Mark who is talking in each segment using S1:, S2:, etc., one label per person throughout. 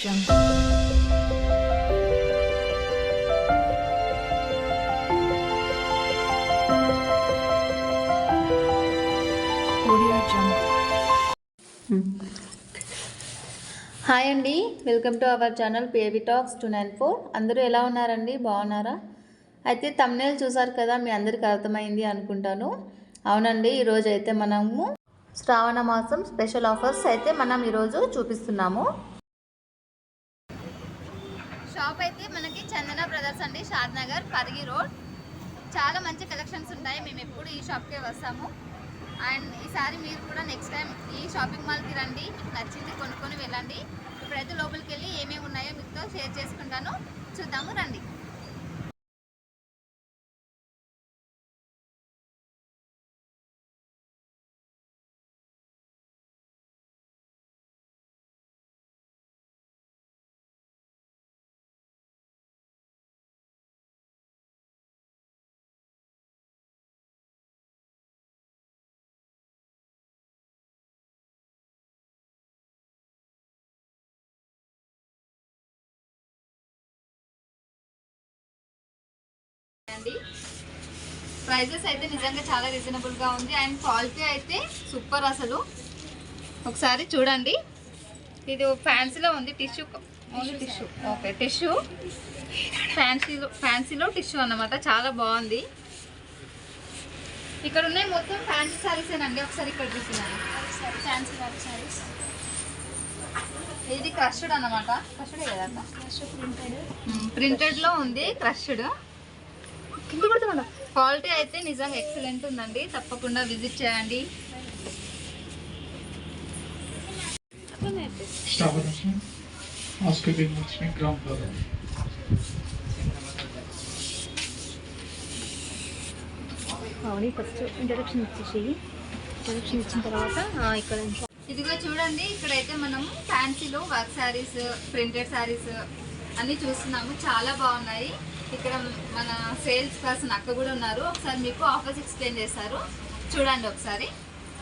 S1: Jungle. Hi అండి, welcome to our channel PAB talks 294. అందరూ ఎలా ఉన్నారండి? బాగున్నారా? అయితే థంబ్నెయిల్ చూసారు కదా, మీ అందరికీ అర్థమైంది అనుకుంటాను. అవునండి, ఈరోజు అయితే మనము శ్రావణ మాసం స్పెషల్ ఆఫర్స్ అయితే మనం ఈరోజు చూపిస్తున్నాము.
S2: షాప్ అయితే మనకి చందన బ్రదర్స్ అండి, షాద్నగర్, పరిగి రోడ్. చాలా మంచి కలెక్షన్స్ ఉంటాయి. మేము ఎప్పుడు ఈ షాప్కే వస్తాము. అండ్ ఈసారి మీరు కూడా నెక్స్ట్ టైం ఈ షాపింగ్ మాల్కి రండి, మీకు నచ్చింది కొనుక్కొని వెళ్ళండి. ఇప్పుడైతే లోపలికి వెళ్ళి ఏమేమి ఉన్నాయో మీతో షేర్ చేసుకుంటాను, చూద్దాము రండి. ప్రైజెస్ అయితే నిజంగా చాలా రీజనబుల్గా ఉంది అండ్ క్వాలిటీ అయితే సూపర్. అసలు ఒకసారి చూడండి, ఇది ఫ్యాన్సీలో ఉంది. Tissue, only tissue. Okay, tissue ఫ్యాన్సీలో టిష్యూ అన్నమాట. చాలా బాగుంది. ఇక్కడ ఉన్నాయి మొత్తం ఫ్యాన్సీ శారీసేనండి. ఒకసారి ఇక్కడ చూస్తున్నాను, ఫ్యాన్సీ శారీస్. ఇది క్రష్డ్ అన్నమాట. క్రష్డ్ కదా, ప్రింటెడ్లో ఉంది. క్రష్డ్ క్వాలిటీ అయితే నిజంగా ఎక్సలెంట్ ఉందండి. తప్పకుండా విజిట్ చేయండి.
S1: ఫస్ట్ ఇంట్రడక్షన్ ఇచ్చిన తర్వాత ఇక్కడ
S2: ఇదిగో చూడండి, ఇక్కడైతే మనం ఫ్యాన్సీలో వర్క్ శారీస్, ప్రింటెడ్ శారీస్ అన్నీ చూస్తున్నాము. చాలా బాగున్నాయి. ఇక్కడ మన సేల్స్ పర్సన్ అక్క కూడా ఉన్నారు. ఒకసారి మీకు ఆఫర్స్ ఎక్స్ప్లెయిన్ చేస్తారు, చూడండి ఒకసారి.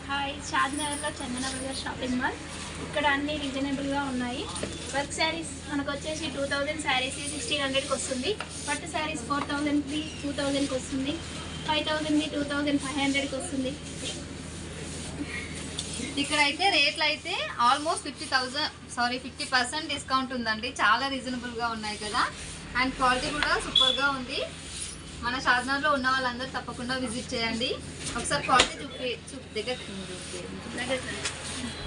S3: హాయ్, షాద్నగర్లో చందన బ్రదర్స్ షాపింగ్ మాల్. ఇక్కడ అన్ని రీజనబుల్గా ఉన్నాయి. వర్క్ శారీస్ మనకు వచ్చేసి 2000 శారీస్ 1600కి వస్తుంది. పట్టు శారీస్ 4000కి 2000కి వస్తుంది. 5000కి 2500కి వస్తుంది.
S2: ఇక్కడైతే రేట్లు అయితే ఆల్మోస్ట్ 50% డిస్కౌంట్ ఉందండి. చాలా రీజనబుల్గా ఉన్నాయి కదా. అండ్ క్వాలిటీ కూడా సూపర్గా ఉంది. మన షాద్నగర్లో ఉన్న వాళ్ళందరూ తప్పకుండా విజిట్ చేయండి. ఒకసారి క్వాలిటీ దగ్గర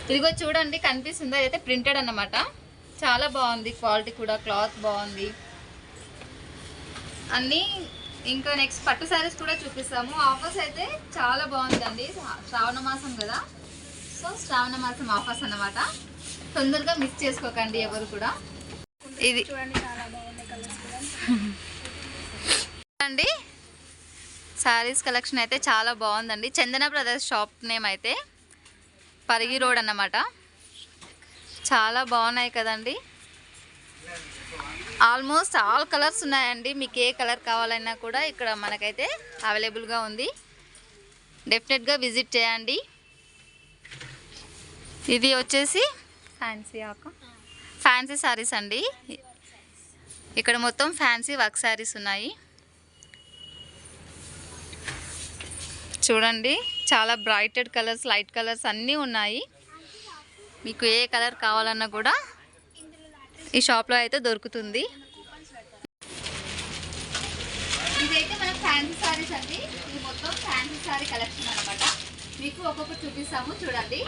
S2: ఇదిగో చూడండి, కనిపిస్తుందా? అయితే ప్రింటెడ్ అన్నమాట. చాలా బాగుంది క్వాలిటీ కూడా, క్లాత్ బాగుంది అన్నీ. ఇంకా నెక్స్ట్ పట్టు శారీస్ కూడా చూపిస్తాము. ఆఫర్స్ అయితే చాలా బాగుందండి. శ్రావణ మాసం కదా, సో శ్రావణ మాసం ఆఫర్స్ అన్నమాట. తొందరగా మిస్ చేసుకోకండి ఎవరు కూడా. ఇది అండి, శారీస్ కలెక్షన్ అయితే చాలా బాగుందండి. చందన బ్రదర్స్ షాప్ నేమ్ అయితే పరిగి రోడ్ అన్నమాట. చాలా బాగున్నాయి కదండి. ఆల్మోస్ట్ ఆల్ కలర్స్ ఉన్నాయండి. మీకు ఏ కలర్ కావాలన్నా కూడా ఇక్కడ మనకైతే అవైలబుల్గా ఉంది. డెఫినెట్గా విజిట్ చేయండి. ఇది వచ్చేసి ఫ్యాన్సీ శారీస్ అండి. ఇక్కడ మొత్తం ఫ్యాన్సీ వర్క్ శారీస్ ఉన్నాయి. చూడండి, చాలా బ్రైటెడ్ కలర్స్, లైట్ కలర్స్ అన్నీ ఉన్నాయి. మీకు ఏ కలర్ కావాలన్నా కూడా ఈ షాప్లో అయితే దొరుకుతుంది. ఇదైతే మన ఫ్యాన్సీ శారీస్ అండి. ఇది మొత్తం ఫ్యాన్సీ శారీ కలెక్షన్ అనమాట. మీకు ఒక్కొక్కటి చూపిస్తాము, చూడండి.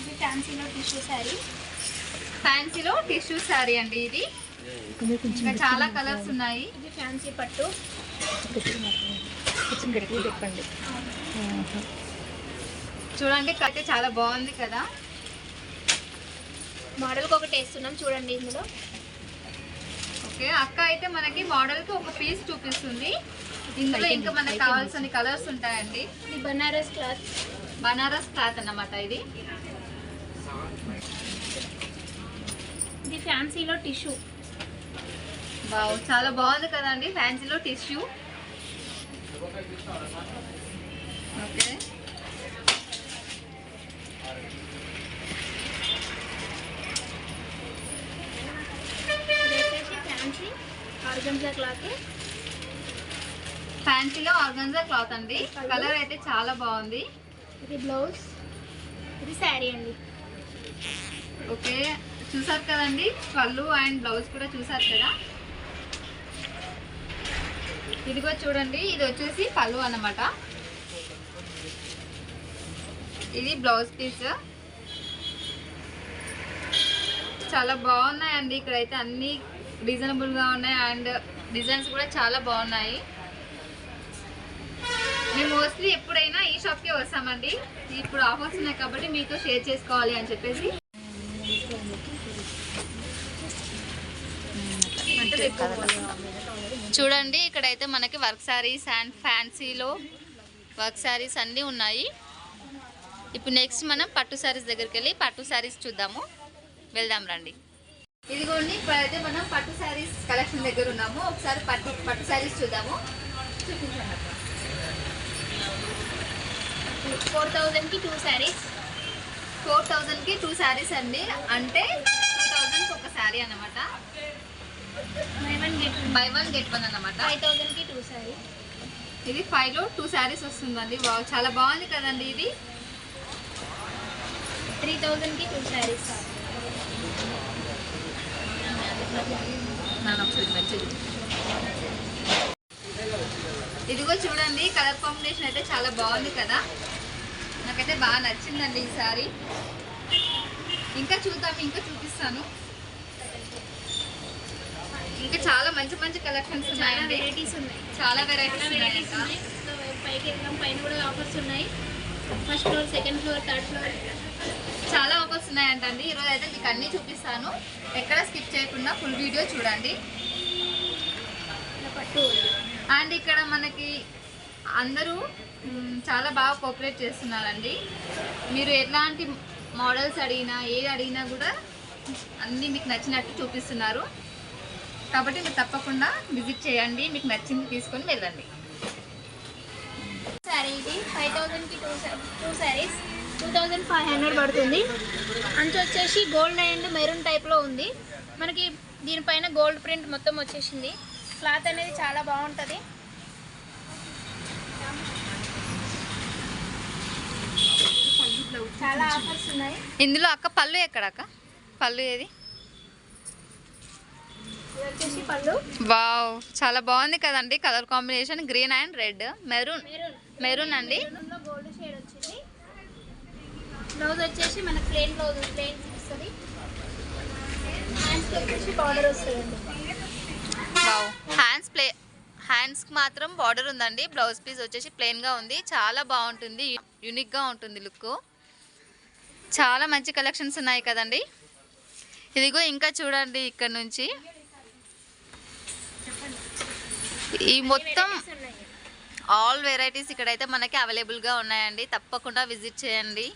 S3: ఇది ఫ్యాన్సీలో టిష్యూ శారీ.
S2: ఫ్యాన్సీలో టిష్యూ శారీ అండి. ఇది ఇంకా చాలా కలర్స్ ఉన్నాయి.
S3: ఇది ఫ్యాన్సీ పట్టు.
S1: చెప్పండి.
S2: చూడండి, అయితే చాలా బాగుంది కదా.
S3: మోడల్కి ఒకటి వేస్తున్నాం, చూడండి ఇందులో.
S2: ఓకే, అక్క అయితే మనకి మోడల్కి ఒక పీస్ చూపిస్తుంది. ఇందులో ఇంకా మనకు కావాల్సిన కలర్స్ ఉంటాయండి.
S3: ఇది బనారస్ క్లాత్
S2: అన్నమాట. ఇది
S3: ఫ్యాన్సీలో టిష్యూ.
S2: బావ్, చాలా బాగుంది కదండి. ఫ్యాన్సీలో టిష్యూ. Okay,
S3: organza cloth.
S2: ఫ్యాన్సీలో ఆర్గన్జా క్లాత్ అండి. కలర్ అయితే చాలా బాగుంది.
S3: ఇది బ్లౌజ్, ఇది శారీ అండి.
S2: ఓకే, చూసారు కదండి, పళ్ళు అండ్ బ్లౌజ్ కూడా చూసారు కదా. ఇదిగో చూడండి, ఇది వచ్చేసి పళ్ళు అన్నమాట. ఇది బ్లౌజ్ పీస్. చాలా బాగున్నాయండి. ఇక్కడైతే అన్ని రీజనబుల్గా ఉన్నాయి అండ్ డిజైన్స్ కూడా చాలా బాగున్నాయి. మేము మోస్ట్లీ ఎప్పుడైనా ఈ షాప్కే వస్తామండి. ఇప్పుడు ఆఫర్స్ ఉన్నాయి కాబట్టి మీతో షేర్ చేసుకోవాలి అని చెప్పేసి. చూడండి, ఇక్కడైతే మనకి వర్క్ శారీస్ అండ్ ఫ్యాన్సీలో వర్క్ శారీస్ అన్నీ ఉన్నాయి. ఇప్పుడు నెక్స్ట్ మనం పట్టు శారీస్ దగ్గరికి వెళ్ళి పట్టు శారీస్ చూద్దాము. వెళ్దాం రండి. ఇదిగోండి, ఇప్పుడైతే మనం పట్టు శారీస్ కలెక్షన్ దగ్గర ఉన్నాము. ఒకసారి పట్టు శారీస్ చూద్దాము. చూపించండి.
S3: 4,000కి 2 శారీస్.
S2: 4,000కి 2 శారీస్ అండి. అంటే 2,000కి ఒక శారీ అన్నమాట. బై వన్ గెట్ వన్ అన్నమాట.
S3: 5,000కి 2 శారీ.
S2: ఇది 5లో 2 శారీస్ వస్తుందండి. చాలా బాగుంది కదండి. ఇది
S3: 3,000కి 2 శారీస్.
S2: ఇదిగో చూడండి, కలర్ కాంబినేషన్ అయితే చాలా బాగుంది కదా. నాకైతే బాగా నచ్చిందండి ఈ సారీ. ఇంకా చూద్దాం, ఇంకా చూపిస్తాను. ఇంకా చాలా మంచి మంచి కలెక్షన్స్ ఉన్నాయండి. చాలా వెరైటీస్ ఉన్నాయి.
S3: పైకి వెళ్దాం, పైన కూడా ఆఫర్స్ ఉన్నాయి. First floor, second floor, third floor
S2: చాలా ఆఫర్స్ ఉన్నాయంటండి. ఈరోజు అయితే మీకు అన్నీ చూపిస్తాను. ఎక్కడ స్కిప్ చేయకుండా ఫుల్ వీడియో చూడండి. అండ్ ఇక్కడ మనకి అందరూ చాలా బాగా కోఆపరేట్ చేస్తున్నారండి. మీరు ఎలాంటి మోడల్స్ అడిగినా, ఏది అడిగినా కూడా అన్నీ మీకు నచ్చినట్టు చూపిస్తున్నారు. కాబట్టి మీరు తప్పకుండా విజిట్ చేయండి. మీకు నచ్చింది తీసుకొని వెళ్ళండి.
S3: శారీ ఇది 5,000కి 2 శారీస్. 2,500 పడుతుంది. అంచు వచ్చేసి గోల్డ్ అండ్ మెరూన్ టైప్లో ఉంది. మనకి దీనిపైన గోల్డ్ ప్రింట్ మొత్తం వచ్చేసింది. క్లాత్ అనేది చాలా బాగుంటుంది. చాలా ఆఫర్స్ ఉన్నాయి.
S2: ఇందులో అక్క పళ్ళు ఎక్కడక్క? పళ్ళు ఏది?
S3: ఇది వచ్చేసి పళ్ళు.
S2: వావ్, చాలా బాగుంది కదండి. Colour combination green and red, maroon అండి.
S3: గోల్డ్ షేడ్ వచ్చింది. బ్లౌజ్ వచ్చేసి మనకి ప్లెయిన్ బ్లౌజ్, ప్లెయిన్ వస్తుంది. హ్యాండ్స్ వచ్చేసి బార్డర్ వస్తుందండి.
S2: వావ్, హ్యాండ్స్కి మాత్రం బార్డర్ ఉందండి. బ్లౌజ్ పీస్ వచ్చేసి ప్లెయిన్గా ఉంది. చాలా బాగుంటుంది, యూనిక్గా ఉంటుంది లుక్. చాలా మంచి కలెక్షన్స్ ఉన్నాయి కదండి. ఇదిగో ఇంకా చూడండి, ఇక్కడ నుంచి ఈ మొత్తం ఆల్ వెరైటీస్ ఇక్కడైతే మనకి అవైలబుల్గా ఉన్నాయండి. తప్పకుండా విజిట్ చేయండి.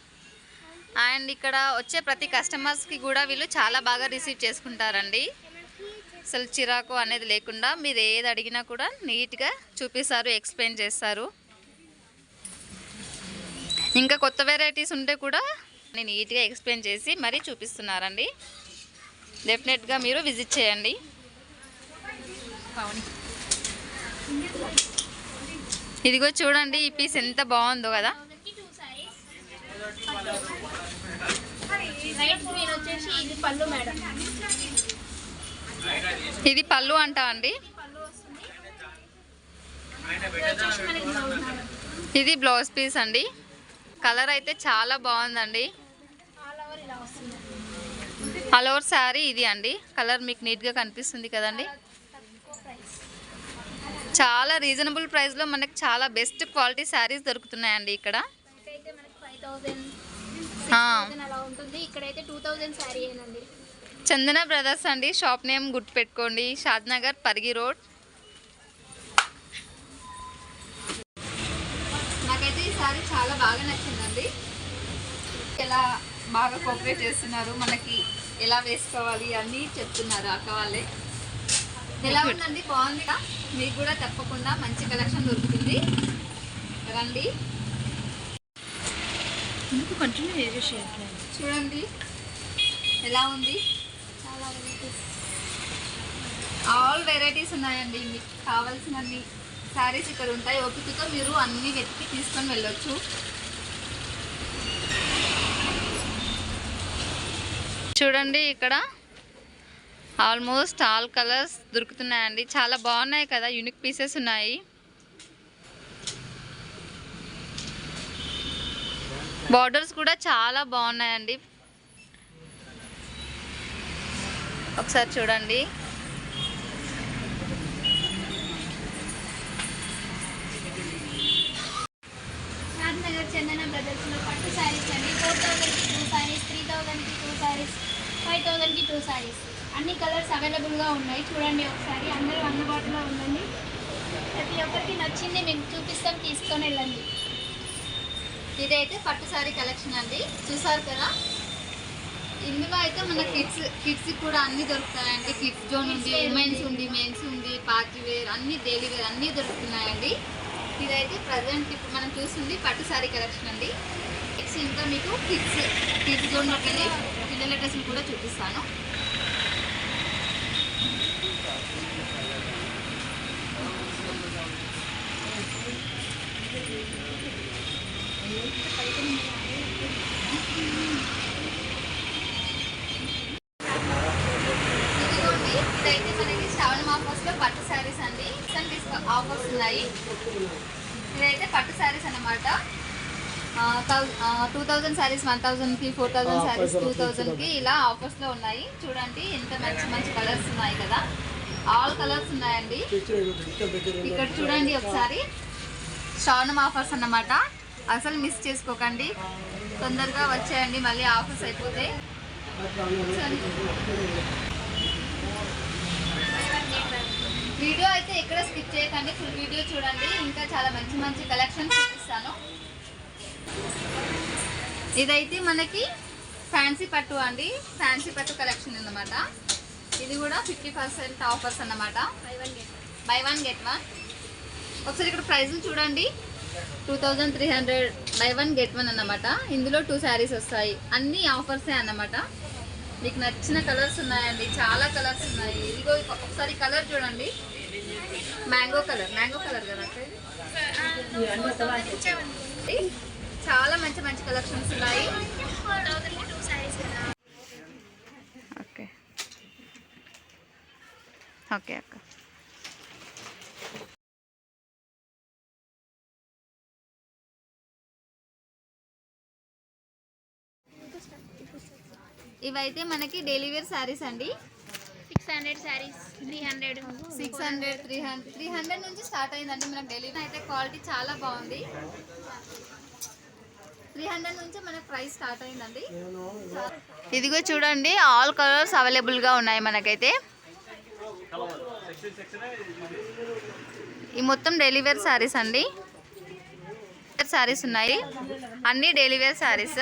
S2: అండ్ ఇక్కడ వచ్చే ప్రతి కస్టమర్స్కి కూడా వీళ్ళు చాలా బాగా రిసీవ్ చేసుకుంటారండి. అసలు చిరాకు అనేది లేకుండా మీరు ఏది అడిగినా కూడా నీట్గా చూపిస్తారు, ఎక్స్ప్లెయిన్ చేస్తారు. ఇంకా కొత్త వెరైటీస్ ఉంటే కూడా నీట్గా ఎక్స్ప్లెయిన్ చేసి మరీ చూపిస్తున్నారండి. డెఫినెట్గా మీరు విజిట్ చేయండి. ఇదిగో చూడండి, ఈ పీస్ ఎంత బాగుందో కదా.
S3: ఇది పళ్ళు మేడం.
S2: ఇది పళ్ళు అంటా అండి. ఇది బ్లౌజ్ పీస్ అండి. కలర్ అయితే చాలా బాగుందండి. ఆల్ ఓవర్ శారీ ఇది అండి. కలర్ మీకు నీట్గా కనిపిస్తుంది కదండి. చాలా రీజనబుల్ ప్రైస్లో మనకి చాలా బెస్ట్ క్వాలిటీ శారీస్ దొరుకుతున్నాయండి ఇక్కడ.
S3: ఇక్కడైతే 2,000 శారీ ఏనండి.
S2: చందన బ్రదర్స్ అండి. షాప్ నేమ్ గుర్తుపెట్టుకోండి, షాద్నగర్, పరిగి రోడ్. నాకైతే ఈ సారీ చాలా బాగా నచ్చిందండి. ఎలా బాగా కోఆపరేట్ చేస్తున్నారు, మనకి ఎలా వేసుకోవాలి అన్నీ చెప్తున్నారు అక్క వాళ్ళే. ఎలా ఉందండి? బాగుంది. మీకు కూడా తప్పకుండా మంచి కలెక్షన్ దొరుకుతుంది రండి. చూడండి ఎలా ఉంది. ఆల్ వెరైటీస్ ఉన్నాయండి. మీకు కావాల్సినన్ని శారీస్ ఇక్కడ ఉంటాయి. ఓపికతో మీరు అన్ని వెతికి తీసుకొని వెళ్ళొచ్చు. చూడండి ఇక్కడ ఆల్మోస్ట్ ఆల్ కలర్స్ దొరుకుతున్నాయండి. చాలా బాగున్నాయి కదా, యూనిక్ పీసెస్ ఉన్నాయి. బార్డర్స్ కూడా చాలా బాగున్నాయండి. ఒకసారి చూడండి.
S3: షాద్నగర్ చందన బ్రదర్స్లో పట్టు శారీస్ అండి. 4,000కి 2 శారీస్, 3,000కి 2 శారీస్, 5,000కి 2 శారీస్. అన్ని కలర్స్ అవైలబుల్గా ఉన్నాయి. చూడండి ఒకసారి, అందరూ అందుబాటులో ఉందండి. ప్రతి ఒక్కరికి నచ్చింది మేము చూపిస్తాం, తీసుకొని వెళ్ళండి.
S2: ఇదైతే పట్టు శారీ కలెక్షన్ అండి. చూసారు కదా, ఇందులో అయితే మన కిడ్స్ కూడా అన్నీ దొరుకుతాయండి. కిడ్స్ జోన్ ఉంది, ఉమెన్స్ ఉంది, మెన్స్ ఉంది, పార్టీ వేర్, అన్ని డైలీ వేర్ అన్నీ దొరుకుతున్నాయండి. ఇదైతే ప్రజెంట్ ఇప్పుడు మనం చూస్తుంది పట్టు శారీ కలెక్షన్ అండి. నెక్స్ట్ ఇంకా మీకు కిడ్స్ జోన్లోకి వెళ్ళి పిల్లల డ్రెస్సులు కూడా చూపిస్తాను. ఇదిగోండి, ఇదైతే మనకి శ్రావణ ఆఫర్స్లో పట్టు శారీస్ అండి. ఆఫర్స్ ఉన్నాయి. ఇదైతే పట్టు శారీస్ అన్నమాట. 2,000 శారీస్ 1,000కి, 4,000 శారీస్ 2,000కి ఇలా ఆఫర్స్లో ఉన్నాయి. చూడండి ఎంత మంచి మంచి కలర్స్ ఉన్నాయి కదా, ఆల్ కలర్స్ ఉన్నాయండి. ఇక్కడ చూడండి ఒకసారి, శ్రావణం ఆఫర్స్ అన్నమాట. అసలు మిస్ చేసుకోకండి, తొందరగా వచ్చేయండి, మళ్ళీ ఆఫర్స్ అయిపోతాయి. వీడియో అయితే ఎక్కడ స్కిప్ చేయకండి, ఫుల్ వీడియో చూడండి. ఇంకా చాలా మంచి మంచి కలెక్షన్ చూపిస్తాను. ఇదైతే మనకి ఫ్యాన్సీ పట్టు అండి, ఫ్యాన్సీ పట్టు కలెక్షన్ అన్నమాట. ఇది కూడా 50% ఆఫర్స్ అన్నమాట. By one get one. ఒకసారి ఇక్కడ ప్రైజులు చూడండి. 2,300 బై వన్ గెట్ వన్ అన్నమాట. ఇందులో 2 శారీస్ వస్తాయి. అన్ని ఆఫర్సే అన్నమాట. మీకు నచ్చిన కలర్స్ ఉన్నాయండి, చాలా కలర్స్ ఉన్నాయి. ఇదిగో ఒకసారి కలర్ చూడండి, మ్యాంగో కలర్ కదా. చాలా మంచి మంచి కలెక్షన్స్ ఉన్నాయి. ఓకే ఓకే అక్క. ఇవైతే మనకి డైలీ వేర్ శారీస్ అండి.
S3: 600 శారీస్, 300,
S2: 600, 300 నుంచి స్టార్ట్ అయిందండి మనకు డైలీ. అయితే క్వాలిటీ చాలా బాగుంది. 300 నుంచి మనకు ప్రైస్ స్టార్ట్ అయిందండి. ఇదిగో చూడండి, ఆల్ కలర్స్ అవైలబుల్గా ఉన్నాయి మనకైతే. ఈ మొత్తం డైలీ వేర్ శారీస్ అండి. శారీస్ ఉన్నాయి, అన్ని డైలీ వేర్ శారీస్.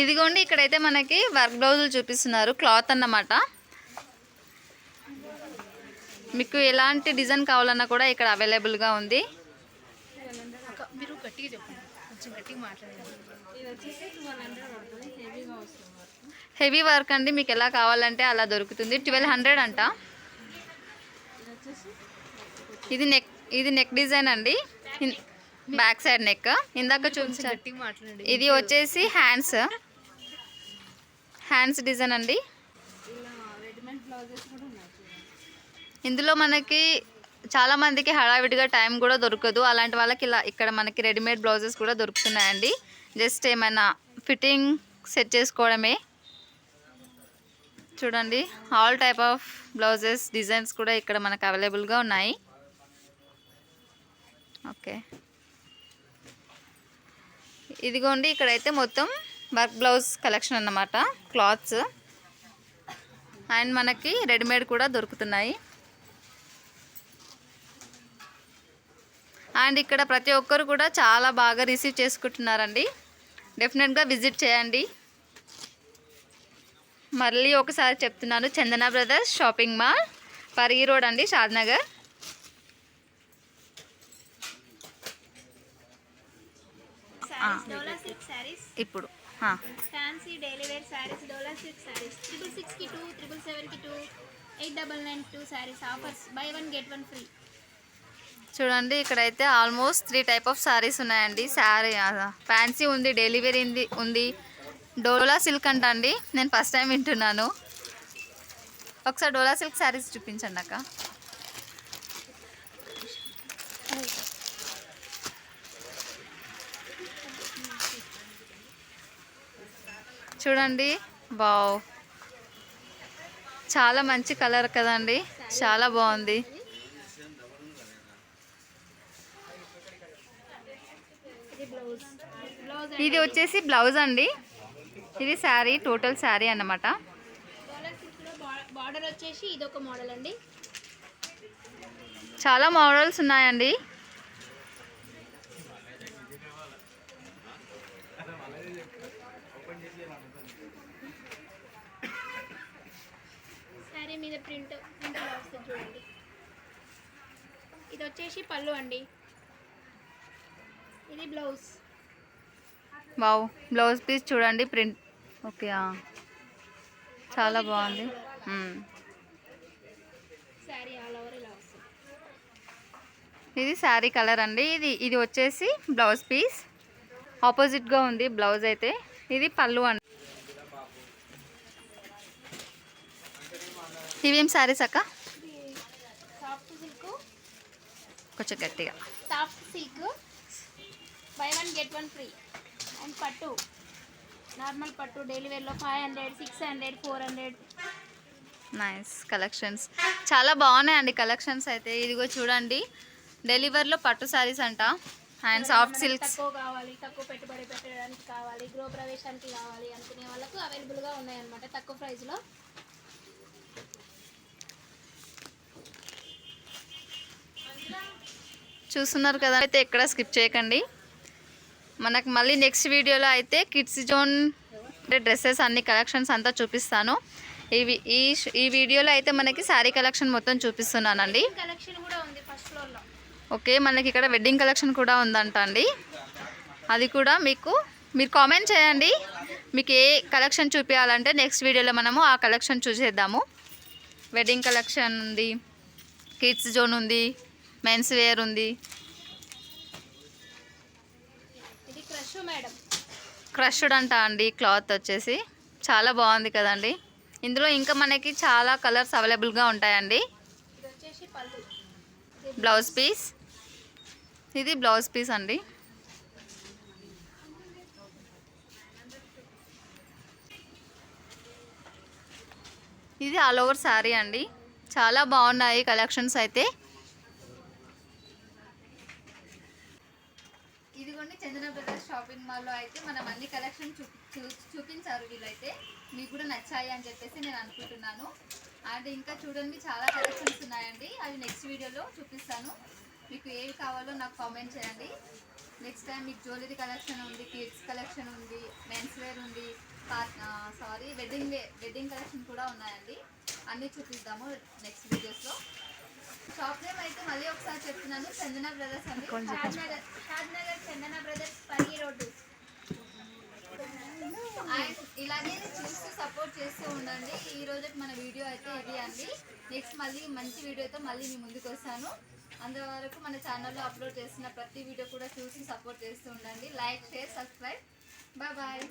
S2: ఇదిగోండి, ఇక్కడైతే మనకి వర్క్ బ్లౌజులు చూపిస్తున్నారు, క్లాత్ అన్నమాట. మీకు ఎలాంటి డిజైన్ కావాలన్నా కూడా ఇక్కడ అవైలబుల్గా ఉంది. హెవీ వర్క్ అండి, మీకు ఎలా కావాలంటే అలా దొరుకుతుంది. 1,200 అంట. ఇది నెక్ డిజైన్ అండి, బ్యాక్ సైడ్ నెక్. ఇందాక చూపించారు. ఇది వచ్చేసి హ్యాండ్స్ డిజైన్ అండి. ఇందులో మనకి చాలా మందికి హడావిడిగా టైం కూడా దొరకదు. అలాంటి వాళ్ళకి ఇలా ఇక్కడ మనకి రెడీమేడ్ బ్లౌజెస్ కూడా దొరుకుతున్నాయండి. జస్ట్ ఏమైనా ఫిట్టింగ్ సెట్ చేసుకోవడమే. చూడండి, all type of blouses designs కూడా ఇక్కడ మనకు అవైలబుల్గా ఉన్నాయి. ఓకే, ఇదిగోండి, ఇక్కడైతే మొత్తం వర్క్ బ్లౌజ్ కలెక్షన్ అన్నమాట, క్లాత్స్. అండ్ మనకి రెడీమేడ్ కూడా దొరుకుతున్నాయి. అండ్ ఇక్కడ ప్రతి ఒక్కరు కూడా చాలా బాగా రిసీవ్ చేసుకుంటున్నారండి. డెఫినెట్గా విజిట్ చేయండి. మళ్ళీ ఒకసారి చెప్తున్నాను, Chandana brothers shopping mall, Parigi road అండి, షాద్నగర్.
S3: శారీస్ డోలా సిల్క్ శారీస్,
S2: ఇప్పుడు
S3: fancy daily wear saris dola silk saris 666కి 2, 777కి 2, 8999 2 saris offers, buy 1 get 1 free.
S2: చూడండి ఇక్కడైతే ఆల్మోస్ట్ 3 టైప్ ఆఫ్ శారీస్ ఉన్నాయండి. శారీ ఫ్యాన్సీ ఉంది, డైలీ వేర్ ఉంది, డోలా సిల్క్ అంట అండి. నేను ఫస్ట్ టైం వింటున్నాను. ఒకసారి డోలా సిల్క్ శారీస్ చూపించండి అక్క. చూడండి వావ్, చాలా మంచి కలర్ కదండి, చాలా బాగుంది. ఇది వచ్చేసి బ్లౌజ్ అండి, ఇది శారీ, టోటల్ శారీ అన్నమాట.
S3: డోలా సిల్క్లో బార్డర్ వచ్చేసి ఇదొక మోడల్ అండి.
S2: చాలా మోడల్స్ ఉన్నాయండి.
S3: శారీ మీద ప్రింట్ వస్తుంది చూడండి. ఇది వచ్చేసి పళ్ళు అండి, ఇది బ్లౌజ్.
S2: వావ్, బ్లౌజ్ పీస్ చూడండి ప్రింట్. ఓకే, చాలా బాగుంది.
S3: శారీ ఆల్ ఓవర్ ఇలా వస్తుంది.
S2: ఇది శారీ కలర్ అండి. ఇది వచ్చేసి బ్లౌజ్ పీస్, ఆపోజిట్గా ఉంది బ్లౌజ్ అయితే. ఇది పళ్ళు అండి. ఇవేం శారీస్ అక్క?
S3: సాఫ్ట్ సిల్క్,
S2: కొంచెం గట్టిగా.
S3: Soft silk by 1 get 1 free. And పట్టు, నార్మల్ పట్టు డైలీ వేర్లో 500, 600, 400.
S2: నైస్ కలెక్షన్స్, చాలా బాగున్నాయండి కలెక్షన్స్ అయితే. ఇదిగో చూడండి, డెలివర్లో పట్టు శారీస్ అంట అండ్ సాఫ్ట్ సిల్క్స్.
S3: తక్కువ కావాలి, తక్కువ పెట్టుబడి పెట్టడానికి కావాలి, గృహ ప్రవేశానికి కావాలి అనుకునే వాళ్ళకు అవైలబుల్గా ఉన్నాయన్నమాట తక్కువ ప్రైస్లో.
S2: చూస్తున్నారు కదా, అయితే ఎక్కడ స్కిప్ చేయకండి. మనకు మళ్ళీ నెక్స్ట్ వీడియోలో అయితే కిడ్స్ జోన్ డ్రెస్సెస్ అన్ని కలెక్షన్స్ అంతా చూపిస్తాను. ఈ వీడియోలో అయితే మనకి శారీ కలెక్షన్ మొత్తం చూపిస్తున్నానండి.
S3: కలెక్షన్ కూడా ఉంది ఫస్ట్ ఫ్లోర్లో.
S2: ఓకే, మనకి ఇక్కడ వెడ్డింగ్ కలెక్షన్ కూడా ఉందంట అండి. అది కూడా మీరు కామెంట్ చేయండి, మీకు ఏ కలెక్షన్ చూపించాలంటే నెక్స్ట్ వీడియోలో మనము ఆ కలెక్షన్ చూసేద్దాము. వెడ్డింగ్ కలెక్షన్ ఉంది, కిడ్స్ జోన్ ఉంది, మెన్స్ వేర్ ఉంది.
S3: ఇది క్రష్ మేడం,
S2: క్రష్డ్ అంట అండి క్లాత్ వచ్చేసి. చాలా బాగుంది కదండి. ఇందులో ఇంకా మనకి చాలా కలర్స్ అవైలబుల్గా ఉంటాయండి.
S3: ఇది వచ్చేసి పళ్ళు,
S2: బ్లౌజ్ పీస్, ఇది బ్లౌజ్ పీస్ అండి. ఇది ఆల్ ఓవర్ శారీ అండి. చాలా బాగున్నాయి కలెక్షన్స్ అయితే. ఇదిగోండి చందన బ్రదర్స్ షాపింగ్ మాల్లో అయితే మనం అన్ని కలెక్షన్ చూపించారు వీళ్ళైతే. మీకు కూడా నచ్చాయి అని చెప్పేసి నేను అనుకుంటున్నాను. అండ్ ఇంకా చూడండి చాలా కలెక్షన్స్ ఉన్నాయండి, అవి నెక్స్ట్ వీడియోలో చూపిస్తాను. మీకు ఏవి కావాలో నాకు కామెంట్ చేయండి. నెక్స్ట్ టైం మీకు జ్యువెలరీ కలెక్షన్ ఉంది, కిడ్స్ కలెక్షన్ ఉంది, మెన్స్ వేర్ ఉంది, వెడ్డింగ్ కలెక్షన్ కూడా ఉన్నాయండి. అన్నీ చూపిద్దాము నెక్స్ట్ వీడియోస్లో. షాప్ నేమ్ అయితే మళ్ళీ ఒకసారి చెప్తున్నాను, చందన బ్రదర్స్ అండి,
S3: షాద్నగర్ చందన బ్రదర్స్ పల్లి రోడ్డు.
S2: అండ్ ఇలాగే చూస్తూ సపోర్ట్ చేస్తూ ఉండండి. ఈ రోజుకి మన వీడియో అయితే ఇది అండి. నెక్స్ట్ మళ్ళీ మంచి వీడియోతో మళ్ళీ మీ ముందుకు వస్తాను. అంతవరకు మన ఛానల్లో అప్లోడ్ చేస్తున్న ప్రతి వీడియో కూడా చూసి సపోర్ట్ చేస్తూ ఉండండి. Like, share, subscribe. Bye bye.